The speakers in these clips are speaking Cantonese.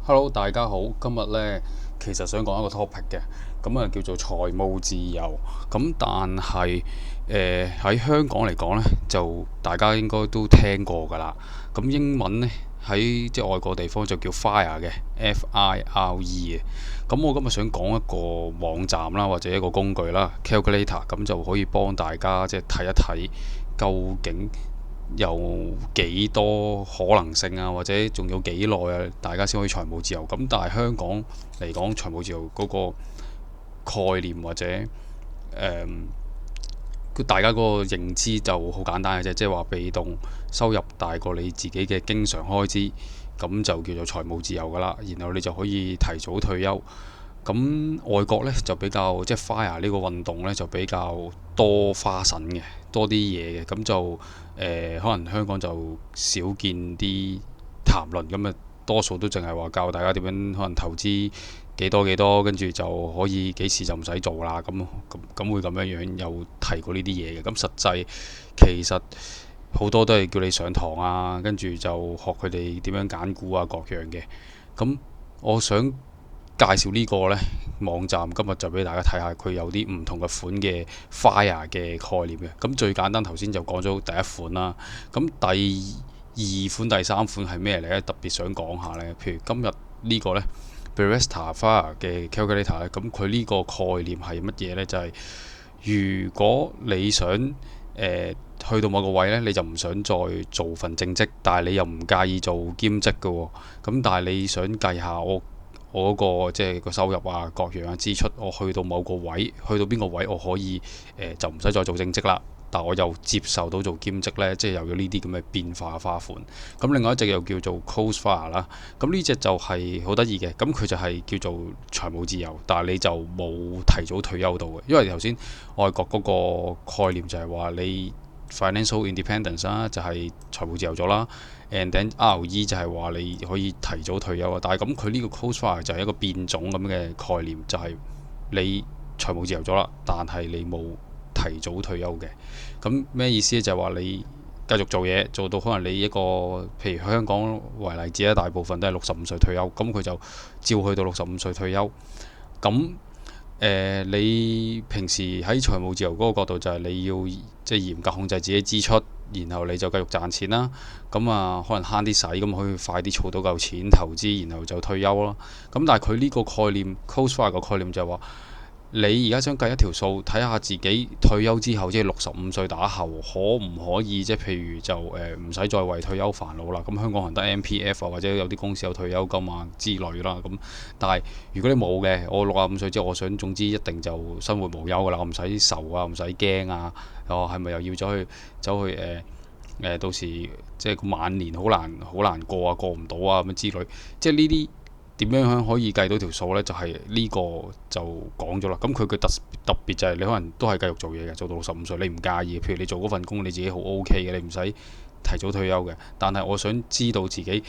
Hello，大家好。今日呢，其實想講一個 topic 嘅，叫做財務自由。但係喺香港嚟講呢，就大家應該都聽過㗎啦。英文呢，喺即係外國地方就叫 FIRE 嘅，FIRE 嘅。我今日想講一個網站啦，或者一個工具啦，Calculator，咁就可以幫大家即係睇一睇究竟有幾多可能性啊，或者仲有幾耐啊，大家先可以財務自由。但係香港嚟講，財務自由嗰個概念或者大家嗰個認知就好簡單嘅啫，即係話被動收入大過你自己嘅經常開支，咁就叫做財務自由㗎啦。然後你就可以提早退休。外國呢，就比較即係 FIRE 呢個運動呢，就比較多花神嘅，多啲嘢嘅。可能香港就少見啲談論咁啊，多數都淨係話教大家點樣可能投資幾多幾多，跟住就可以幾時就唔使做啦。會咁樣樣有提過呢啲嘢嘅。實際其實好多都係叫你上堂啊，跟住就學佢哋點樣揀股啊各樣嘅。我想介紹呢個呢網站，今日就俾大家睇下佢有啲唔同嘅款嘅 FIRE 嘅概念嘅。最簡單頭先就講咗第一款啦。第二款、第三款係咩嚟呢？特別想講下呢。譬如今日呢個呢 Barista FIRE 嘅 Calculator 呢，佢呢個概念係乜嘢呢？就係如果你想去到某個位呢，你就唔想再做份正職，但係你又唔介意做兼職嘅喎。但係你想計下我嗰個即係個收入啊、各樣啊支出，我去到某個位，去到邊個位我可以就唔使再做正職啦，但我又接受到做兼職呢，即係又有呢啲咁嘅變化花款。另外一隻又叫做 Close Fire 啦，呢隻就係好得意嘅，佢就係叫做財務自由，但係你就冇提早退休到嘅，因為頭先外國嗰個概念就係話你 financial independence 啦，就係財務自由咗啦。And then RE 就係話你可以提早退休啊，但係佢呢個 Close Fire 就係一個變種咁嘅概念，就係你財務自由咗啦，但係你冇提早退休嘅。咩意思咧？就係話你繼續做嘢，做到可能你一個譬如香港為例子咧，大部分都係65歲退休，佢就照去到65歲退休。你平時喺財務自由嗰個角度就係你要即係嚴格控制自己支出，然後你就繼續賺錢啦。可能慳啲使，可以快啲儲到夠錢投資，然後就退休啦。但係佢呢個概念 Close Fire 個概念就係話，你而家想計一條數，睇下自己退休之後，即係65歲打後，可唔可以即係譬如就唔使再為退休煩惱啦。香港人得 MPF 啊，或者有啲公司有退休金啊之類啦。但係如果你冇嘅，我65歲之後，我想總之一定就生活無憂㗎啦，我唔使愁啊，唔使驚啊。係咪又要走去到時即係個晚年好難過啊，過唔到啊咁樣之類，即係呢啲。點樣可以計到條數呢？就係呢個就講咗啦。佢嘅特別就係你可能都係繼續做嘢嘅，做到65歲，你唔介意。譬如你做嗰份工你自己好 OK 嘅，你唔使提早退休嘅。但係我想知道自己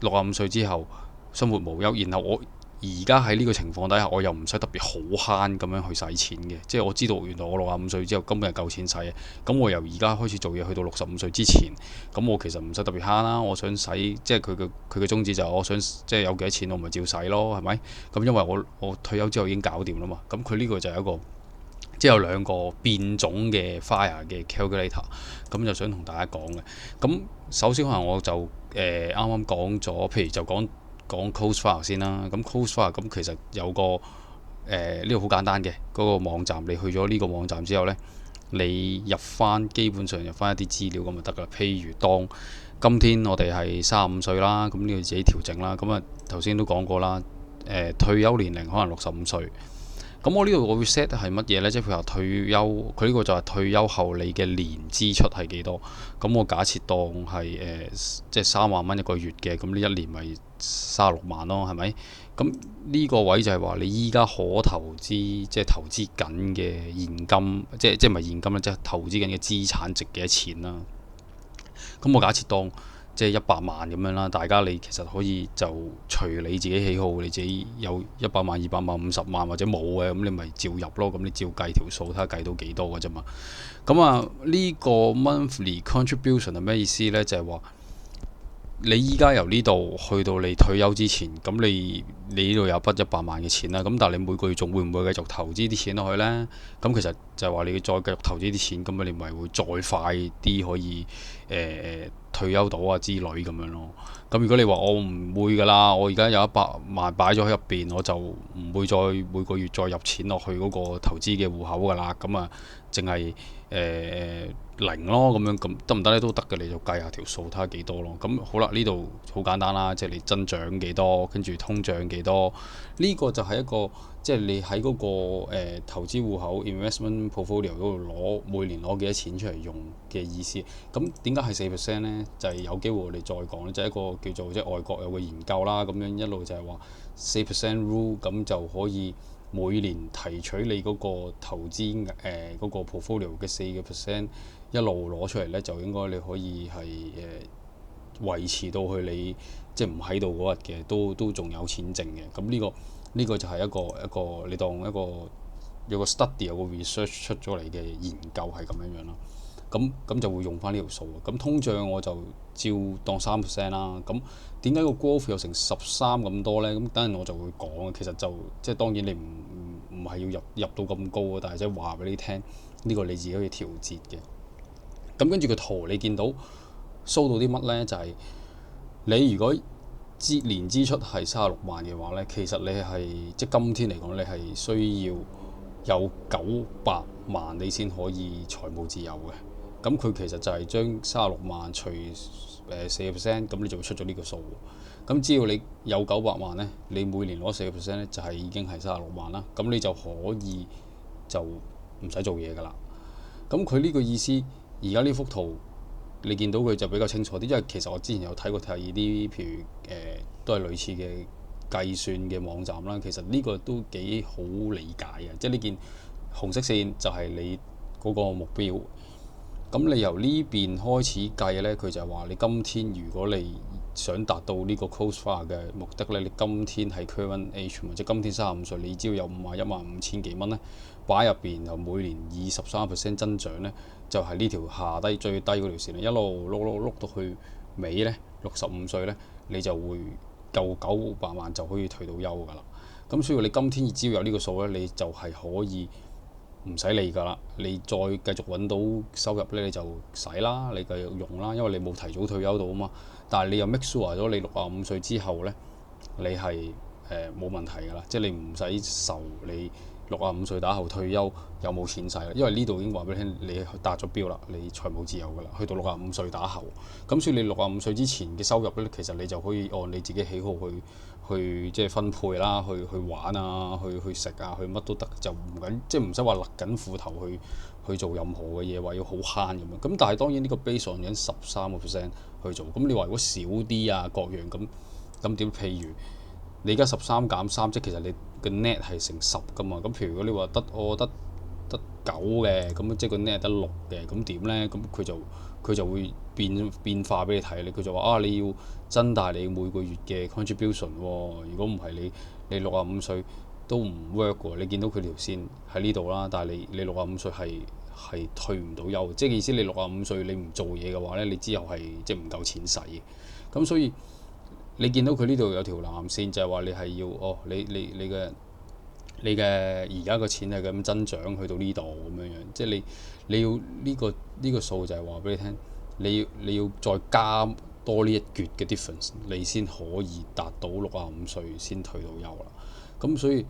65歲之後生活無憂，然後我而家喺呢個情況底下，我又唔使特別好慳咁樣去使錢嘅。即係我知道原來我65歲之後根本係夠錢使嘅。我由而家開始做嘢，去到65歲之前，我其實唔使特別慳啦。我想使，即係佢嘅宗旨就係我想即係有幾多錢我咪照使咯，係咪？因為我退休之後已經搞掂啦嘛。佢呢個就係一個即係有兩個變種嘅 FIRE 嘅 calculator，就想同大家講嘅。首先可能我就啱啱講咗，譬如就講 Close Fire 先啦。Close Fire 其實有個呢個好簡單嘅嗰個網站，你去咗呢個網站之後呢，你基本上入翻一啲資料咁就得噶啦。譬如當今天我哋係35歲啦，呢個自己調整啦。頭先都講過啦，退休年齡可能65歲。我呢度我會 set 係乜嘢呢？即係譬如話退休，佢呢個就係退休後你嘅年支出係幾多？我假設當係即係30,000蚊一個月嘅，你一年咪36萬咯，係咪？呢個位就係話你依家可投資，即係投資緊嘅現金，即係唔係現金咧，即係投資緊嘅資產值幾多錢啦？我假設當即係100萬咁樣啦，大家你其實可以就隨你自己喜好，你自己有100萬、200萬、50萬或者冇嘅，你咪照入咯。你照計條數，睇下計到幾多嘅啫嘛。呢個 monthly contribution 係咩意思呢？就係話你依家由呢度去到你退休之前，咁你呢度有筆100萬嘅錢啦，咁但係你每個月仲會唔會繼續投資啲錢落去呢？咁其實就係話你要再繼續投資啲錢，咁你咪會再快啲可以退休到啊之類咁樣咯。咁如果你話我唔會㗎啦，我而家有100萬擺咗喺入邊，我就唔會再每個月再入錢落去嗰個投資嘅戶口㗎啦。咁啊，淨係零咯，咁樣咁得唔得呢？都得嘅，你就計下條數睇下幾多咯。咁好啦，呢度好簡單啦，即係你增長幾多，跟住通脹幾多，呢個就係一個即係你喺嗰個投資戶口 investment portfolio 嗰度每年攞幾多錢出嚟用嘅意思。咁點解係4%呢？就係有機會我哋再講咧，就係一個叫做即係外國有個研究啦，咁樣一路就係話4% rule，咁就可以每年提取你嗰個投資嗰個 portfolio 嘅4%，一路攞出嚟呢，就應該你可以係維持到去你即係唔喺度嗰日嘅，都仲有錢剩嘅。咁呢個就係一個你當一個有個 study 有個 research 出咗嚟嘅研究係咁樣樣啦。咁就會用翻呢條數。咁通脹我就照當3%啦。咁點解個 growth 有成13咁多呢？咁等陣我就會講。其實就即係當然你唔係要入到咁高啊，但係即係話俾你聽，呢個你自己可以調節嘅。咁跟住個圖你見到 show 到啲乜呢？就係你如果年支出係36萬嘅話呢，其實你係即係今天嚟講，你係需要有900萬你先可以財務自由嘅。咁佢其實就係將36萬除4%，咁你就會出咗呢個數。咁只要你有900萬呢，你每年攞4%呢，就係已經係36萬啦。咁你就可以就唔使做嘢㗎啦。咁佢呢個意思，而家呢幅圖你見到佢就比較清楚啲，因為其實我之前有睇過第二啲，譬如都係類似嘅計算嘅網站啦。其實呢個都幾好理解嘅，即係呢件紅色線就係你嗰個目標。咁你由呢邊開始計呢，佢就係話你今天如果你想達到呢個 cost-fire 嘅目的呢，你今天係 current age 即係今天35歲，你只要有515000幾蚊呢，擺入邊，又每年23% 增長呢，就係呢條下低最低嗰條線，一路碌到去尾呢，65歲呢，你就會夠900萬就可以退到休㗎啦。咁所以你今天只要有呢個數呢，你就係可以唔使理㗎啦，你再繼續揾到收入呢，你就使啦，你繼續用啦，因為你冇提早退休到啊嘛。但係你又 make sure 咗你65歲之後呢，你係冇問題㗎啦，即係你唔使愁你65歲打後退休有冇錢使啦，因為呢度已經話俾你聽，你達咗標啦，你財務自由㗎啦，去到65歲打後。咁所以你65歲之前嘅收入呢，其實你就可以按你自己喜好去即係分配啦，去玩啊，去食啊，去乜都得，就唔緊即係唔使話勒緊褲頭去做任何嘅嘢，話要好慳咁樣。咁但係當然呢個 base on 緊13% 去做。咁你話如果少啲啊各樣咁點？譬如你而家13減3，即係其實你個 net 係成10㗎嘛。咁譬如如果你話得9嘅，咁即係個 net 得6嘅，咁點呢？咁佢就會變化俾你睇。佢就話啊，你要增大你每個月嘅 contribution 喎。如果唔係你65歲都唔 work 喎。你見到佢條線喺呢度啦，但係你65歲係退唔到休，即係意思你65歲你唔做嘢嘅話呢，你之後係即係唔夠錢使嘅。咁所以你見到佢呢度有條藍線，就係話你係要你嘅而家個錢係咁增長去到呢度咁樣樣，即係你要呢個數就係話俾你聽，你要再加多呢一橛嘅 difference，你先可以達到65歲先退到休啦。咁所以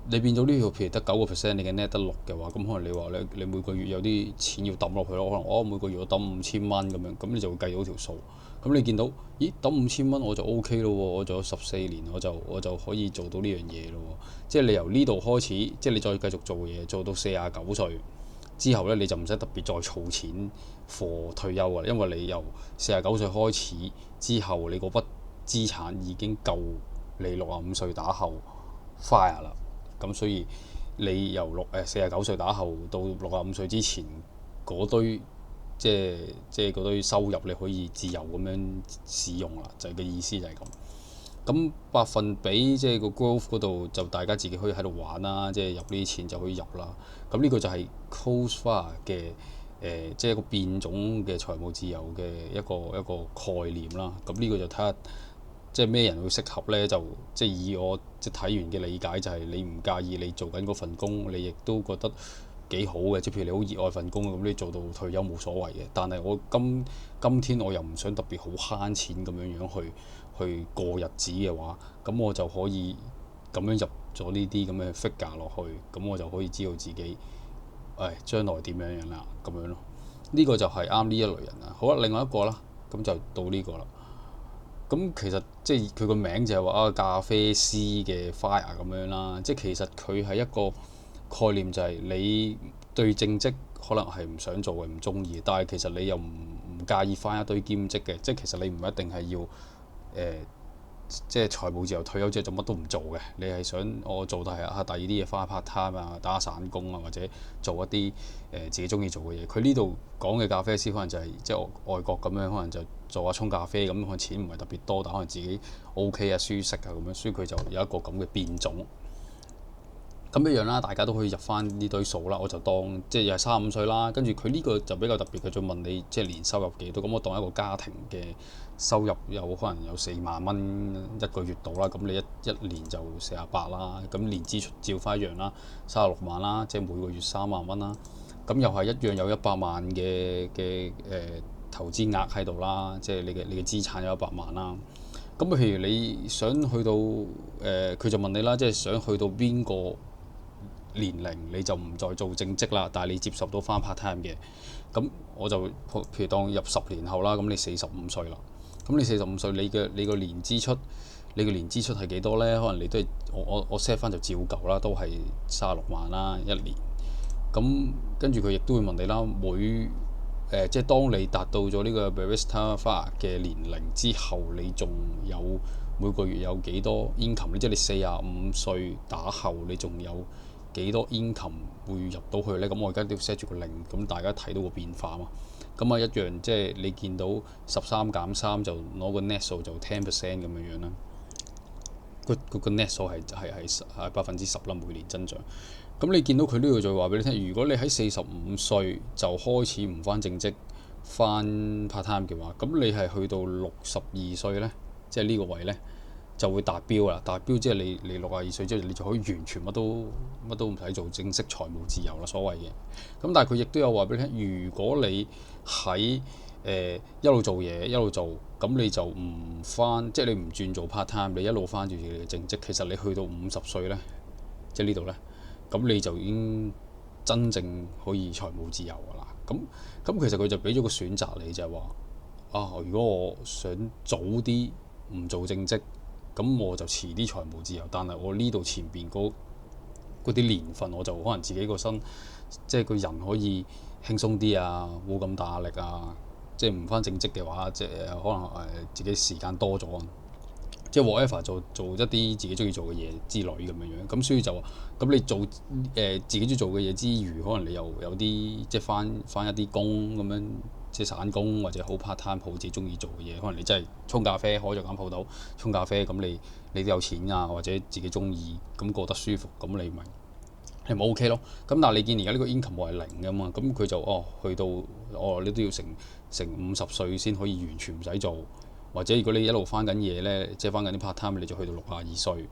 你變咗呢條譬如得9%，你嘅 net 得6嘅話，咁可能你話你每個月有啲錢要抌落去咯，可能我每個月我抌5000蚊咁樣，咁你就會計到條數。咁你見到，咦，抌5000蚊我就 OK 咯喎，我仲有14年，我就可以做到呢樣嘢咯喎。即係你由呢度開始，即係你再繼續做嘢，做到49歲之後呢，你就唔使特別再儲錢貨退休㗎啦，因為你由49歲開始之後，你嗰筆資產已經夠你65歲打後 fire 啦。咁所以你由49歲打後到65歲之前嗰堆即係嗰堆收入你可以自由咁樣使用啦，就係個意思就係咁。咁百分比即係個 growth 嗰度就大家自己可以喺度玩啦，即係入呢啲錢就可以入啦。咁呢個就係 cost-fire 嘅即係一個變種嘅財務自由嘅一個概念啦。咁呢個就睇下即係咩人會適合呢？就即係以我即係睇完嘅理解就係你唔介意你做緊嗰份工，你亦都覺得幾好嘅。即係譬如你好熱愛份工咁，你做到退休冇所謂嘅。但係我今天我又唔想特別好慳錢咁樣去過日子嘅話，咁我就可以咁樣入咗呢啲咁嘅 figure 落去，咁我就可以知道自己將來點樣啦咁樣咯。呢個就係啱呢一類人啦。好啦，另外一個啦，咁就到呢個啦。咁其實即係佢個名就係話咖啡師嘅 fire 咁樣啦。即係其實佢係一個概念，就係你對正職可能係唔想做嘅，唔中意，但係其實你又唔介意返一堆兼職嘅。即係其實你唔一定係要即係財務自由退休之後就乜都唔做嘅。你係想我做第二啲嘢，返 part time 啊，打下散工啊，或者做一啲自己中意做嘅嘢。佢呢度講嘅咖啡師可能就係即係外國咁樣，可能就做下沖咖啡咁，可能錢唔係特別多，但可能自己 OK 啊、舒適啊咁樣，所以佢就有一個咁嘅變種。咁一樣啦，大家都可以入翻呢堆數啦。我就當即係又係35歲啦，跟住佢呢個就比較特別，佢就問你即係年收入幾多。咁我當一個家庭嘅收入有可能有4萬蚊一個月度啦。咁你一年就48啦。咁年支出照翻一樣啦，36萬啦，即係每個月3萬蚊啦。咁又係一樣有100萬嘅投資額喺度啦，即係你嘅資產有100萬啦。咁譬如你想去到佢就問你啦，即係想去到邊個年齡你就唔再做正職啦，但係你接受到翻 part time 嘅。咁我就譬如當入10年後啦，咁你45歲啦。咁你45歲，你個年支出，你個年支出係幾多呢？可能你都係我 set 翻就照舊啦，都係36萬啦一年。咁跟住佢亦都會問你啦，即係當你達到咗呢個 barista fire 嘅年齡之後，你仲有每個月有幾多 income？即係你45歲打後，你仲有幾多 income 會入到去呢？咁我而家都要 set 住個零，咁大家睇到個變化嘛。咁啊一樣，即係你見到13減3就攞個 net 數就10% 咁樣啦。個 net 數係10%啦，每年增長。咁你見到佢呢度就話俾你聽，如果你喺45歲就開始唔返正職，返 part time 嘅話，咁你係去到62歲呢，即係呢個位呢，就會達標啦。達標即係你62歲之後，你就可以完全乜都唔使做，正式財務自由啦，所謂嘅。咁但係佢亦都有話俾你聽，如果你喺一路做嘢一路做，咁你就唔返，即係你唔轉做 part time，你一路返住你嘅正職，其實你去到50歲呢，即係呢度呢，咁你就已經真正可以財務自由㗎啦。咁其實佢就俾咗個選擇你，就係話如果我想早啲唔做正職，咁我就遲啲財務自由。但係我呢度前邊嗰啲年份，我就可能自己個身，即係個人可以輕鬆啲啊，冇咁大壓力啊。即係唔返正職嘅話，即係可能自己時間多咗，即係 whatever 做一啲自己中意做嘅嘢之類咁樣。咁所以就話，咁你做自己中意做嘅嘢之餘，可能你又有啲即係返一啲工咁樣，即係散工或者好 part time 好自己中意做嘅嘢。可能你真係沖咖啡，開咗間鋪頭沖咖啡，咁你都有錢啊，或者自己中意咁過得舒服，咁你咪 OK 咯。咁但係你見而家呢個 income 係零㗎嘛，咁佢就去到你都要成50歲先可以完全唔使做，或者如果你一路返緊嘢呢，即係返緊啲 part time，你就去到62歲。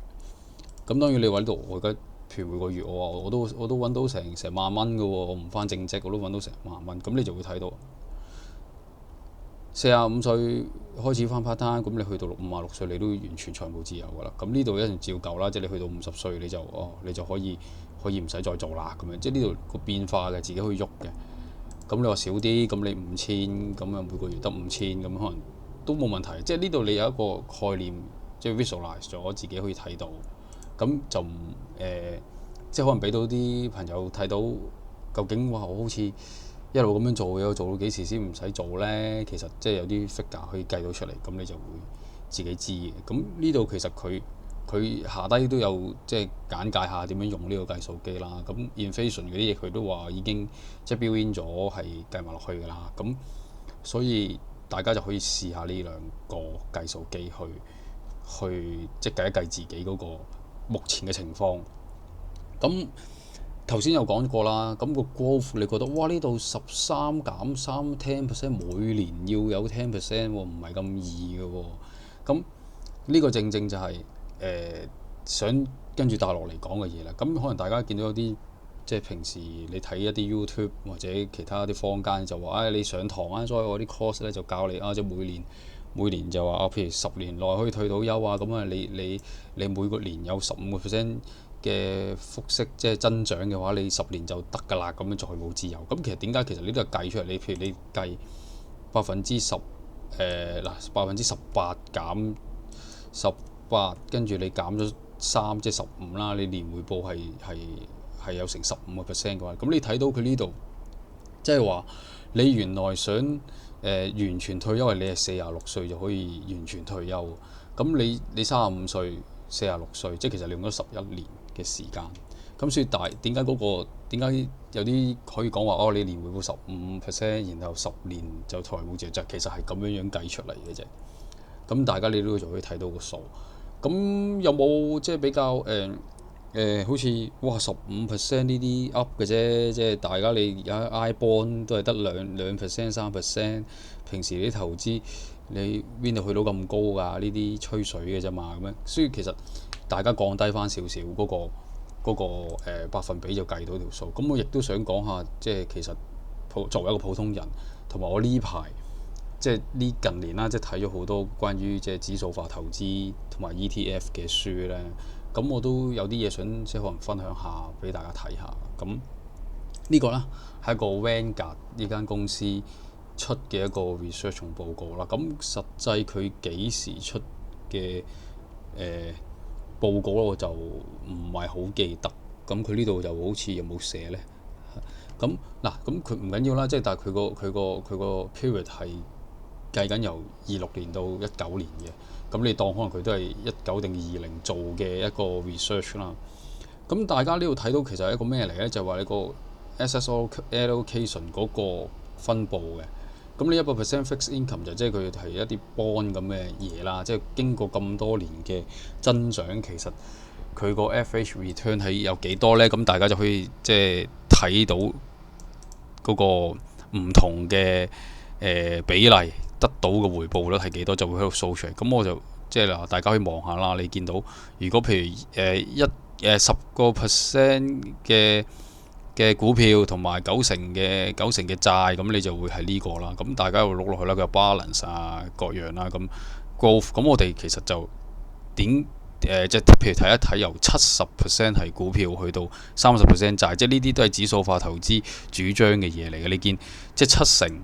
咁當然你話呢度我而家譬如每個月我都揾到成萬蚊㗎喎，我唔返正職我都揾到成萬蚊。咁你就會睇到45歲開始返 part time，咁你去到56歲你都完全財務自由㗎啦。咁呢度一樣照舊啦，即係你去到50歲你就可以唔使再做啦咁樣。即係呢度個變化嘅，自己可以喐嘅。咁你話少啲，咁你5000，咁啊每個月得5000，咁可能都冇問題。即係呢度你有一個概念，即係 visualize 咗自己可以睇到，咁就即係可能俾到啲朋友睇到，究竟我好似一路咁樣做嘢，做到幾時先唔使做呢？其實即係有啲 figure 可以計到出嚟，咁你就會自己知嘅。咁呢度其實佢下低都有即係簡介下點樣用呢個計數機啦。咁 inflation 嗰啲嘢佢都話已經即係 build in 咗係計埋落去㗎啦。咁所以大家就可以試下呢兩個計數機去即係計一計自己嗰個目前嘅情況。咁頭先有講過啦，咁個 growth 你覺得哇呢度13減3 10%，每年要有10%喎，唔係咁易嘅喎。咁呢個正正就係想跟住大落嚟講嘅嘢啦。咁可能大家見到有啲即係平時你睇一啲 YouTube 或者其他啲坊間就話，你上堂啊，所以我啲 course 咧就教你即係每年就話譬如10年內可以退到休啊，咁啊你每個年有15%嘅複息即係增長嘅話，你10年就得㗎啦，咁樣財務自由。咁其實點解其實你都係計出嚟？你譬如你計10%，18%減18，跟住你減咗3，即係15啦。你年回報係有成15%嘅話，咁你睇到佢呢度，即係話你原來想完全退休，係你係46歲就可以完全退休。咁你35歲、46歲，即係其實你用咗11年嘅時間。咁所以點解有啲可以講話你年回報15%，然後10年就財務自由，就其實係咁樣計出嚟嘅啫。咁大家你都就可以睇到個數。咁有冇即係比較好似15% 呢啲 up 嘅啫，即係大家你而家 iBond 都係得2% 3%，平時啲投資你邊度去到咁高㗎？呢啲吹水嘅啫嘛，咁樣，所以其實大家降低翻少少嗰個百分比就計到條數。咁我亦都想講下，即係其實作為一個普通人，同埋我呢排即係呢近年啦，即係睇咗好多關於即係指數化投資同埋 ETF 嘅書咧。咁我都有啲嘢想即係可能分享下俾大家睇下。咁呢個呢，係一個 Vanguard 呢間公司出嘅一個 research 報告啦。咁實際佢幾時出嘅報告我就唔係好記得。咁佢呢度就好似有冇寫呢？咁咁佢唔緊要啦。即係但係佢個 period 係計緊由26年到19年嘅。咁你當可能佢都係19定20做嘅一個 research 啦。咁大家呢度睇到其實係一個咩嚟呢？就係話你個 asset allocation 嗰個分佈嘅。咁你100% fixed income 就即係佢係一啲 bond 咁嘅嘢啦。即係經過咁多年嘅增長，其實佢個 average return 係有幾多呢？咁大家就可以即係睇到嗰個唔同嘅比例。得到嘅回報率係幾多，就會喺度掃出嚟。咁我就即係嗱，大家可以望下啦。你見到如果譬如10% 嘅股票同埋9成嘅債，咁你就會係呢個啦。咁大家會碌落去啦，佢有 balance 啊各樣啦。咁 growth， 咁我哋其實就即係譬如睇一睇由70% 係股票去到30% 債，即係呢啲都係指數化投資主張嘅嘢嚟嘅。你見即係7成。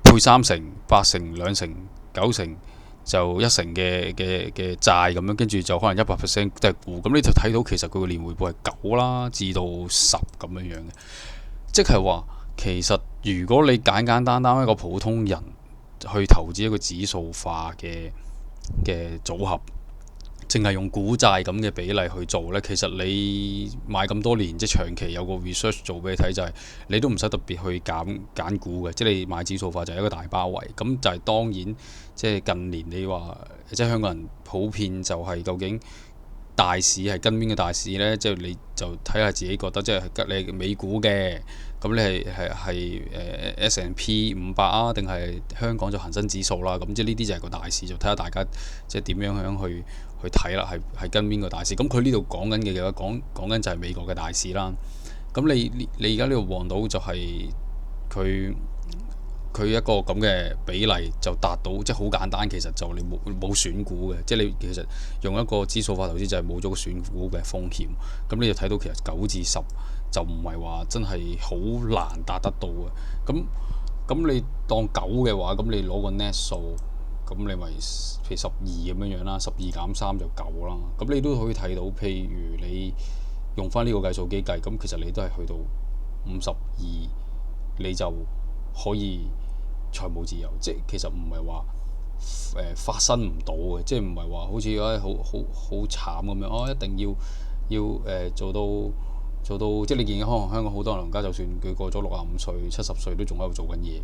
配3成、8成、2成、9成就1成嘅債咁樣，跟住就可能100% 都係股。咁你就睇到其實佢個年回報係9啦至到10咁樣樣嘅。即係話其實如果你簡單一個普通人去投資一個指數化嘅組合，淨係用股債咁嘅比例去做呢，其實你買咁多年，即係長期有個 research 做俾你睇，就係你都唔使特別去揀股嘅，即係你買指數化就係一個大包圍。咁就係當然，即係近年你話即係香港人普遍就係究竟大市係跟邊個大市呢？即係你就睇下自己覺得，即係你美股嘅，咁你係S&P 500啊，定係香港就恒生指數啦。咁即係呢啲就係個大市，就睇下大家即係點樣去睇啦，係跟邊個大市？咁佢呢度講緊嘅講緊就係美國嘅大市啦。咁你而家呢度望到就係佢一個咁嘅比例就達到，即係好簡單。其實就你冇選股嘅，即係你其實用一個指數化投資就係冇咗個選股嘅風險。咁你就睇到其實9至10就唔係話真係好難達得到嘅。咁你當9嘅話，咁你攞個 net 數。咁你咪譬如12咁樣啦，12減3就9啦。咁你都可以睇到，譬如你用翻呢個計數機計，咁其實你都係去到52，你就可以財務自由。即係其實唔係話發生唔到嘅，即係唔係話好似好慘咁樣。一定要做到，即係你見可能香港好多人老人家，就算佢過咗65歲、70歲都仲喺度做緊嘢，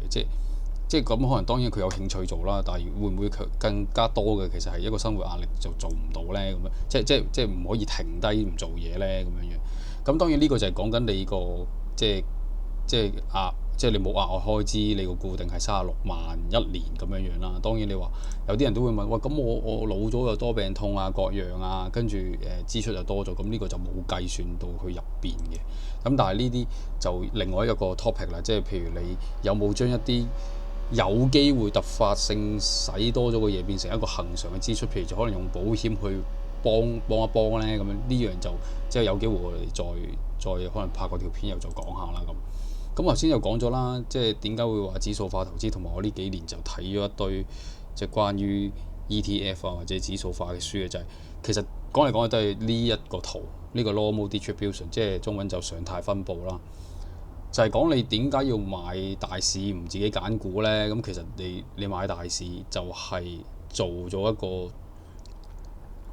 即係咁可能當然佢有興趣做啦，但係會唔會更加多嘅其實係一個生活壓力就做唔到呢？咁樣即係唔可以停低唔做嘢呢？咁樣樣。咁當然呢個就係講緊你個即係即係即係你冇額外開支，你個固定係36萬一年咁樣樣啦。當然你話有啲人都會問，喂，咁我老咗又多病痛啊各樣啊，跟住支出又多咗，咁呢個就冇計算到去入邊嘅。咁但係呢啲就另外一個 topic 啦，即係譬如你有冇將一啲有機會突發性使多咗嘅嘢變成一個恒常嘅支出，譬如就可能用保險去幫一幫呢。咁樣呢樣就即係有機會我哋再可能拍過條片又再講下啦咁。咁頭先又講咗啦，即係點解會話指數化投資，同埋我呢幾年就睇咗一堆即係關於 ETF 啊或者指數化嘅書嘅，就係其實講嚟講去都係呢一個圖，呢個 normal distribution，即係中文就常態分佈啦。就係講你點解要買大市唔自己揀股呢？咁其實你買大市就係做咗一個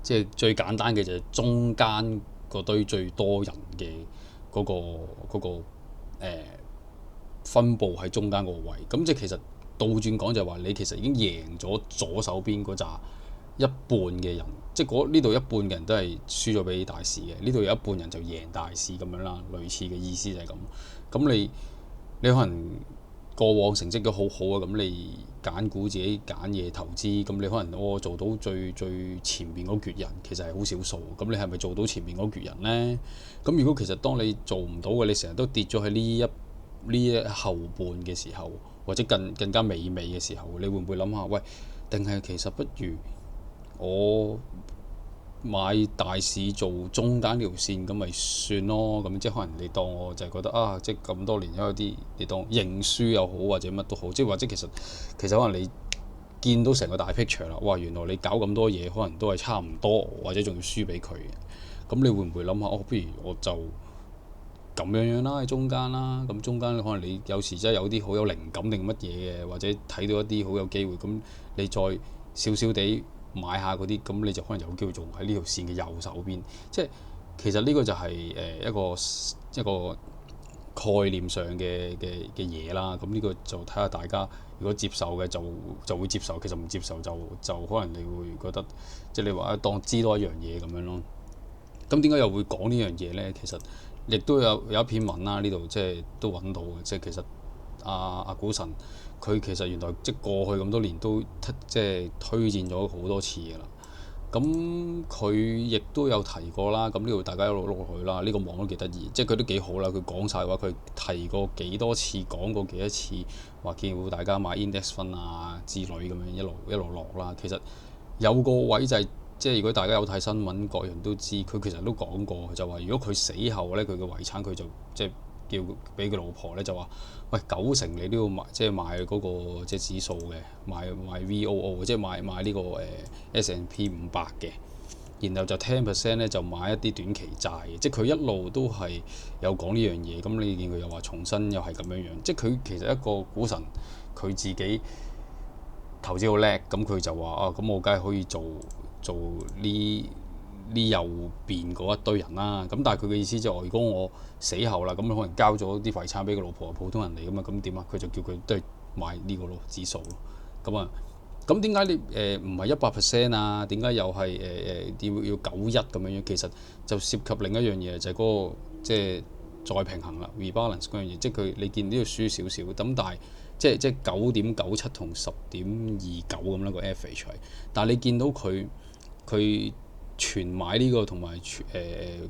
即係最簡單嘅，就係中間嗰堆最多人嘅嗰個分佈喺中間個位。咁即係其實倒轉講就係話你其實已經贏咗左手邊嗰扎一半嘅人，即係呢度一半嘅人都係輸咗俾大市嘅，呢度有一半人就贏大市咁樣啦，類似嘅意思就係咁。咁你可能過往成績都好好啊，咁你揀股自己揀嘢投資，咁你可能我做到最前面嗰橛人，其實係好少數。咁你係咪做到前面嗰橛人呢？咁如果其實當你做唔到嘅，你成日都跌咗喺呢一後半嘅時候，或者更加尾嘅時候，你會唔會諗下，喂，定係其實不如我買大市做中間條線咁咪算咯？咁即係可能你當我就係覺得啊，即係咁多年有啲你當認輸又好或者乜都好，即係或者其實可能你見到成個大 picture 啦，哇！原來你搞咁多嘢可能都係差唔多，或者仲要輸俾佢嘅。咁你會唔會諗下？不如我就咁樣啦，喺中間啦。咁中間可能你有時真係有啲好有靈感定乜嘢嘅，或者睇到一啲好有機會，咁你再少少地買下嗰啲，咁你就可能有機會做喺呢條線嘅右手邊。即係其實呢個就係一個概念上嘅嘢啦。咁呢個就睇下大家如果接受嘅就會接受，其實唔接受就可能你會覺得即係你話當知多一樣嘢咁樣咯。咁點解又會講呢樣嘢呢？其實亦都有一篇文啦，呢度即係都揾到嘅，即係其實阿股神佢其實原來即係過去咁多年都即係推薦咗好多次㗎啦。咁佢亦都有提過啦。咁呢度大家一路碌落去啦。呢個網都幾得意，即係佢都幾好啦。佢講晒話，佢提過幾多次，講過幾多次，話建議大家買 index fund 啊之類咁樣一路落啦。其實有個位就係。即係如果大家有睇新聞，各人都知佢其實都講過，就話如果佢死後咧，佢嘅遺產佢就即係叫俾佢老婆咧，就話喂90%你都要買，即係買嗰個即係指數嘅，買 VOO，即係買呢個S&P 500嘅，然後就10% 咧就買一啲短期債嘅，即係佢一路都係有講呢樣嘢。咁你見佢又話重新又係咁樣樣，即係佢其實一個股神，佢自己投資好叻，咁佢就話啊，咁我梗係可以做呢右邊嗰一堆人啦。咁但係佢嘅意思就係，如果我死後啦，咁可能交咗啲遺產俾個老婆，普通人嚟㗎嘛，咁點啊？佢就叫佢都係買呢個咯指數咯。咁點解你唔係100%啊？點解又係要91咁樣樣？其實就涉及另一樣嘢，就係嗰個即係再平衡啦 ，rebalance 嗰樣嘢。即係佢你見呢度輸少少，咁但係即係9.97同10.29咁啦個 average 係。但係你見到佢全買呢個同埋咁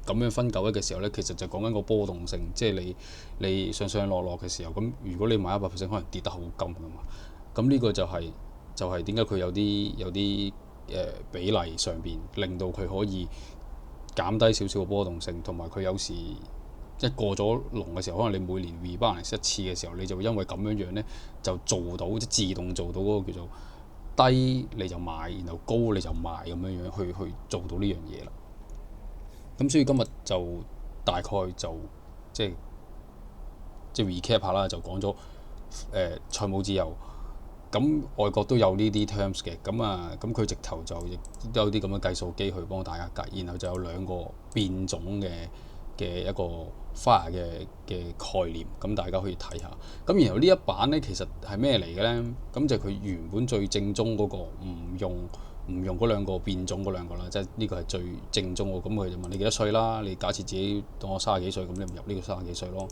樣分91嘅時候咧，其實就講緊個波動性，即係你上上落落嘅時候，咁如果你買100%，可能跌得好金㗎嘛。咁呢個就係點解佢有啲比例上邊令到佢可以減低少少嘅波動性，同埋佢有時一過咗龍嘅時候，可能你每年 rebalance 一次嘅時候，你就會因為咁樣樣咧就做到即自動做到嗰個叫做低你就買，然後高你就賣咁樣樣去做到呢樣嘢啦。咁所以今日就大概就即 recap 下啦，就講咗財務自由。咁外國都有呢啲 terms 嘅，咁佢直頭就亦都有啲咁嘅計數機去幫大家計，然後就有兩個變種嘅一個 FIRE 嘅概念，咁大家可以睇下。咁然後呢一版呢，其實係咩嚟嘅呢？咁就佢原本最正宗嗰個唔用唔用嗰兩個變種嗰兩個啦，即係呢個係最正宗喎。咁佢就問你幾多歲啦？你假設自己當我30幾歲，咁你唔入呢個30幾歲咯。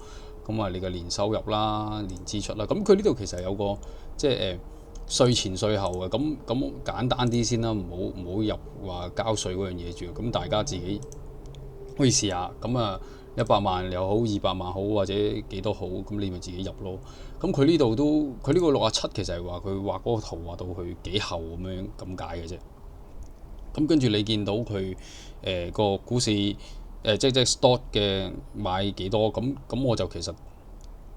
咁啊，你嘅年收入啦、年支出啦，咁佢呢度其實有個即係稅前稅後嘅，咁簡單啲先啦，唔好入話交稅嗰樣嘢住。咁大家自己可以試下。咁啊，100萬又好，200萬好，或者幾多好，咁你咪自己入咯。咁佢呢度都佢呢個67其實係話佢畫嗰個圖畫到佢幾厚咁解嘅啫。咁跟住你見到佢個股市即係 stock 嘅買幾多，咁我就其實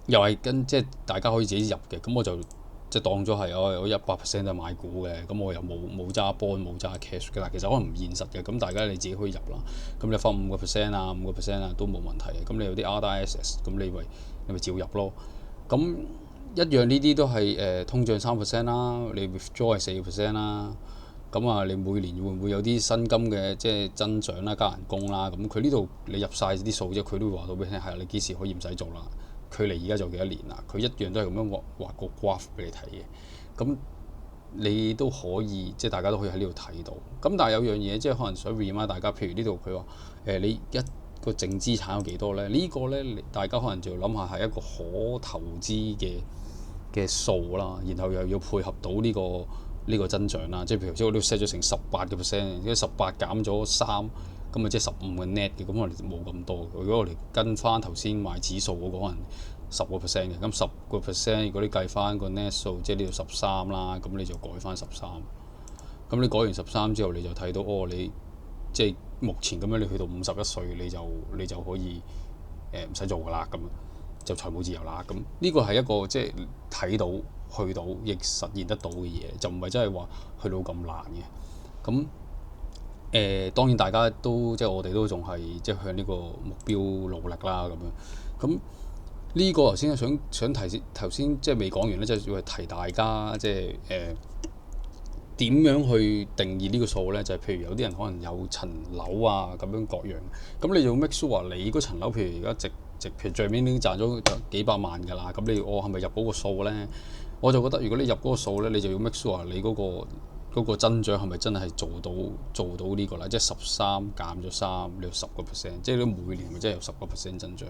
又係即係大家可以自己入嘅。咁我就即係當咗係我100% 都係買股嘅。咁我又冇揸 bond 冇揸 cash 嘅啦。其實可能唔現實嘅。咁大家你自己可以入啦。咁你放5% 啊5%啊都冇問題嘅。咁你有啲 other assets 咁你咪照入咯。咁一樣呢啲都係通脹3% 啦，你 withdraw 係4% 啦。咁啊，你每年會唔會有啲薪金嘅即係增長啦、加人工啦？咁佢呢度你入晒啲數啫，佢都會話到俾你聽，係你幾時可以唔使做啦？距離而家做幾多年啦？佢一樣都係咁樣畫個 graph 俾你睇嘅。咁你都可以即係大家都可以喺呢度睇到。咁但係有樣嘢即係可能想 remind 大家，譬如呢度佢話你一個淨資產有幾多咧？呢個咧大家可能就要諗下係一個可投資嘅數啦，然後又要配合到呢個增長啦，即係譬如即係我都 set 咗成18%，即係18減咗3，咁啊即係15嘅 net 嘅，咁我哋冇咁多。如果我哋跟翻頭先買指數嗰個可能10%嘅，咁10%如果你計翻個 net 數，即係呢度13啦，咁你就改翻13。咁你改完13之後，你就睇到你即係目前咁樣，你去到51歲，你就可以唔使做噶啦，咁就財務自由啦。咁呢個係一個即係睇到。去到亦實現得到嘅嘢，就唔係真係話去到咁難嘅。咁當然大家都即係我哋都仲係即係向呢個目標努力啦。咁呢個頭先想提頭先即係未講完咧，即係要提大家即係點樣去定義呢個數咧？就係譬如有啲人可能有層樓啊咁樣各樣，咁你就 make sure 話你嗰層樓譬如而家譬如最尾已經賺咗幾百萬㗎啦，咁你我係咪入嗰個數咧？我就覺得如果你入嗰個數咧，你就要 make sure 你嗰個增長係咪真係做到呢個啦？即係13減咗3，你有10%，即係你每年咪真係有10%增長。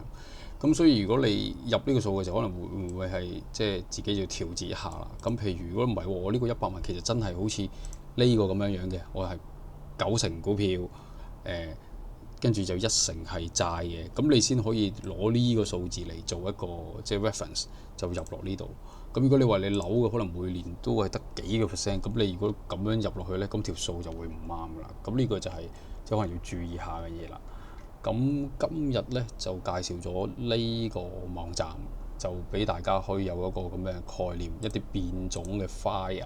咁所以如果你入呢個數嘅時候，可能會唔會係即係自己要調節一下啦？咁譬如如果唔係我呢個100萬其實真係好似呢個咁樣嘅，我係90%股票跟住就1%係債嘅，咁你先可以攞呢個數字嚟做一個即係 reference 就入落呢度。咁如果你話你樓嘅可能每年都係得幾個 percent，咁你如果咁樣入落去呢，咁條數就會唔啱啦。咁呢個就係即係可能要注意下嘅嘢啦。咁今日呢，就介紹咗呢個網站，就俾大家可以有一個咁嘅概念，一啲變種嘅 FIRE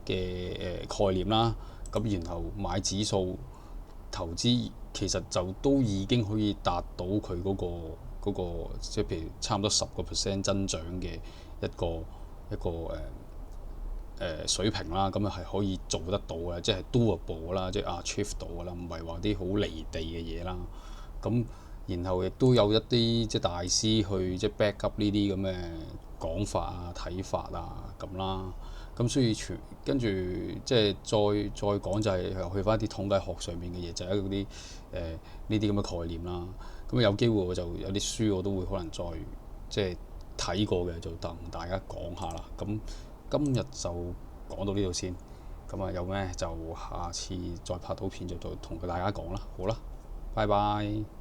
嘅概念啦。咁然後買指數投資其實就都已經可以達到佢嗰個即係譬如差唔多10% 增長嘅一個水平啦。咁啊係可以做得到嘅，即係 doable 啦，即係 achieve 到嘅啦，唔係話啲好離地嘅嘢啦。咁然後亦都有一啲即係大師去即係 back up 呢啲咁嘅講法啊、睇法啊咁啦。咁所以跟住即係再講就係去翻一啲統計學上面嘅嘢，就係嗰啲呢啲咁嘅概念啦。咁有機會我就有啲書我都會可能再即係睇過嘅，就同大家講下啦。咁今日就講到呢度先。咁啊有咩就下次再拍到片就同大家講啦。好啦，拜拜。